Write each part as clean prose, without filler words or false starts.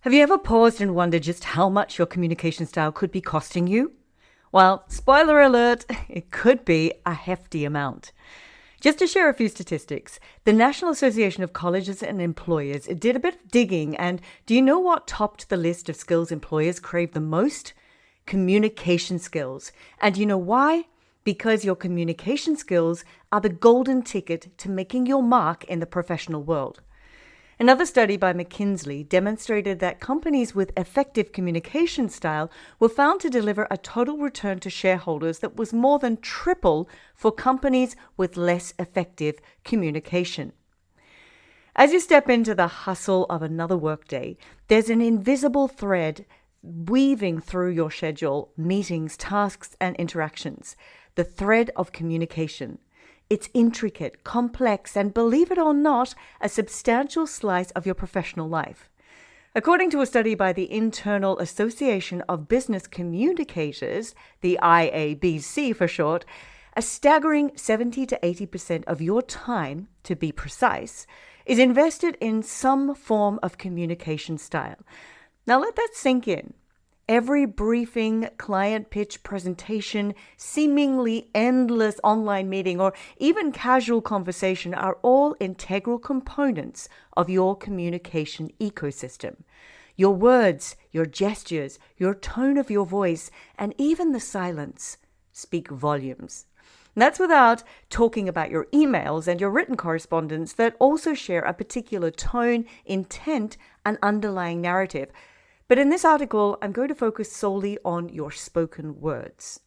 Have you ever paused and wondered just how much your communication style could be costing you? Well, spoiler alert, it could be a hefty amount. Just to share a few statistics, the National Association of Colleges and Employers did a bit of digging, and do you know what topped the list of skills employers crave the most? Communication skills. And you know why? Because your communication skills are the golden ticket to making your mark in the professional world. Another study by McKinsey demonstrated that companies with effective communication style were found to deliver a total return to shareholders that was more than triple for companies with less effective communication. As you step into the hustle of another workday, there's an invisible thread weaving through your schedule, meetings, tasks, and interactions. The thread of communication. It's intricate, complex, and believe it or not, a substantial slice of your professional life. According to a study by the Internal Association of Business Communicators, the IABC for short, a staggering 70 to 80% of your time, to be precise, is invested in some form of communication style. Now let that sink in. Every briefing, client pitch, presentation, seemingly endless online meeting, or even casual conversation are all integral components of your communication ecosystem. Your words, your gestures, your tone of your voice, and even the silence speak volumes. And that's without talking about your emails and your written correspondence that also share a particular tone, intent, and underlying narrative. But in this article, I'm going to focus solely on your spoken words.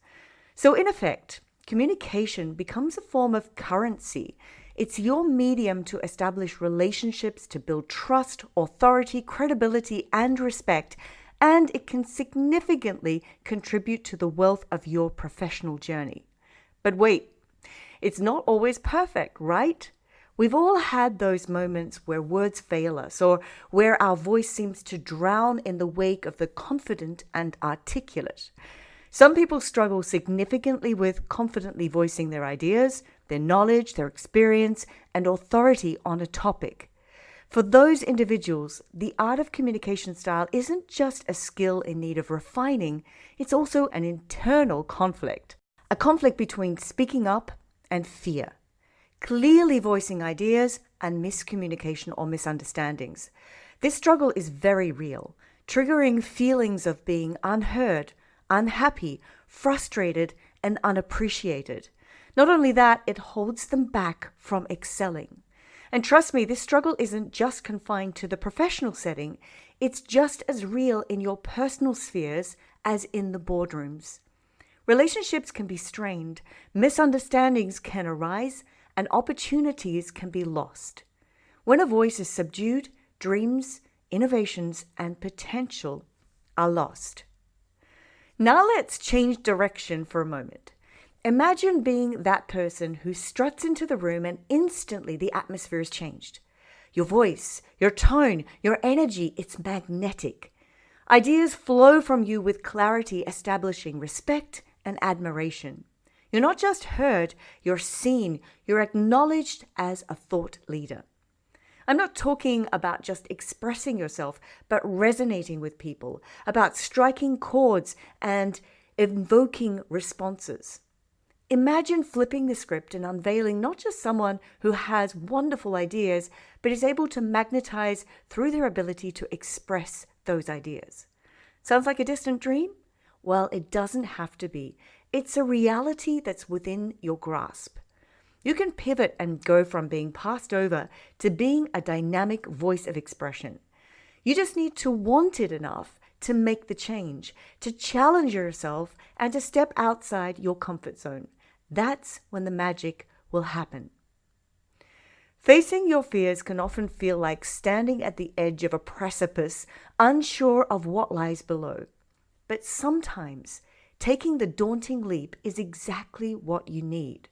So in effect, communication becomes a form of currency. It's your medium to establish relationships, to build trust, authority, credibility, and respect, and it can significantly contribute to the wealth of your professional journey. But wait, it's not always perfect, right? We've all had those moments where words fail us or where our voice seems to drown in the wake of the confident and articulate. Some people struggle significantly with confidently voicing their ideas, their knowledge, their experience, and authority on a topic. For those individuals, the art of communication style isn't just a skill in need of refining, it's also an internal conflict. A conflict between speaking up and fear. Clearly voicing ideas and miscommunication or misunderstandings. This struggle is very real, triggering feelings of being unheard, unhappy, frustrated, and unappreciated. Not only that, it holds them back from excelling. And trust me, this struggle isn't just confined to the professional setting. It's just as real in your personal spheres as in the boardrooms. Relationships can be strained, misunderstandings can arise, and opportunities can be lost. When a voice is subdued, dreams, innovations, and potential are lost. Now let's change direction for a moment. Imagine being that person who struts into the room and instantly the atmosphere is changed. Your voice, your tone, your energy, it's magnetic. Ideas flow from you with clarity, establishing respect and admiration. You're not just heard, you're seen, you're acknowledged as a thought leader. I'm not talking about just expressing yourself, but resonating with people, about striking chords and invoking responses. Imagine flipping the script and unveiling not just someone who has wonderful ideas, but is able to magnetize through their ability to express those ideas. Sounds like a distant dream? Well, it doesn't have to be. It's a reality that's within your grasp. You can pivot and go from being passed over to being a dynamic voice of expression. You just need to want it enough to make the change, to challenge yourself, and to step outside your comfort zone. That's when the magic will happen. Facing your fears can often feel like standing at the edge of a precipice, unsure of what lies below. But sometimes taking the daunting leap is exactly what you need.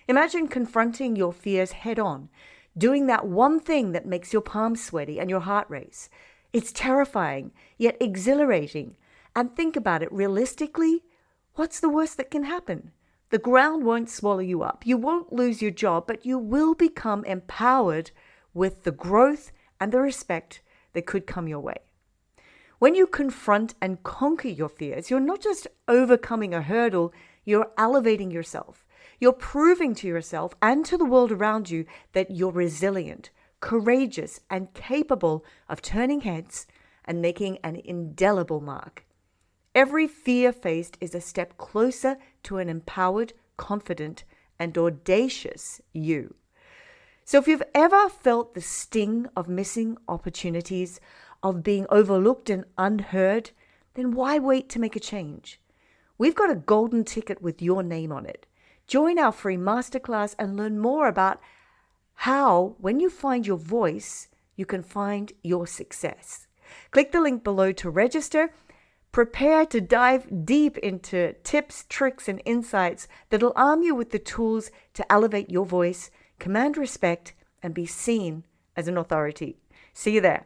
Imagine confronting your fears head on, doing that one thing that makes your palms sweaty and your heart race. It's terrifying, yet exhilarating. And think about it realistically, what's the worst that can happen? The ground won't swallow you up. You won't lose your job, but you will become empowered with the growth and the respect that could come your way. When you confront and conquer your fears, you're not just overcoming a hurdle, you're elevating yourself. You're proving to yourself and to the world around you that you're resilient, courageous, and capable of turning heads and making an indelible mark. Every fear faced is a step closer to an empowered, confident, and audacious you. So if you've ever felt the sting of missing opportunities, of being overlooked and unheard, then why wait to make a change? We've got a golden ticket with your name on it. Join our free masterclass and learn more about how, when you find your voice, you can find your success. Click the link below to register. Prepare to dive deep into tips, tricks, and insights that'll arm you with the tools to elevate your voice, command respect, and be seen as an authority. See you there.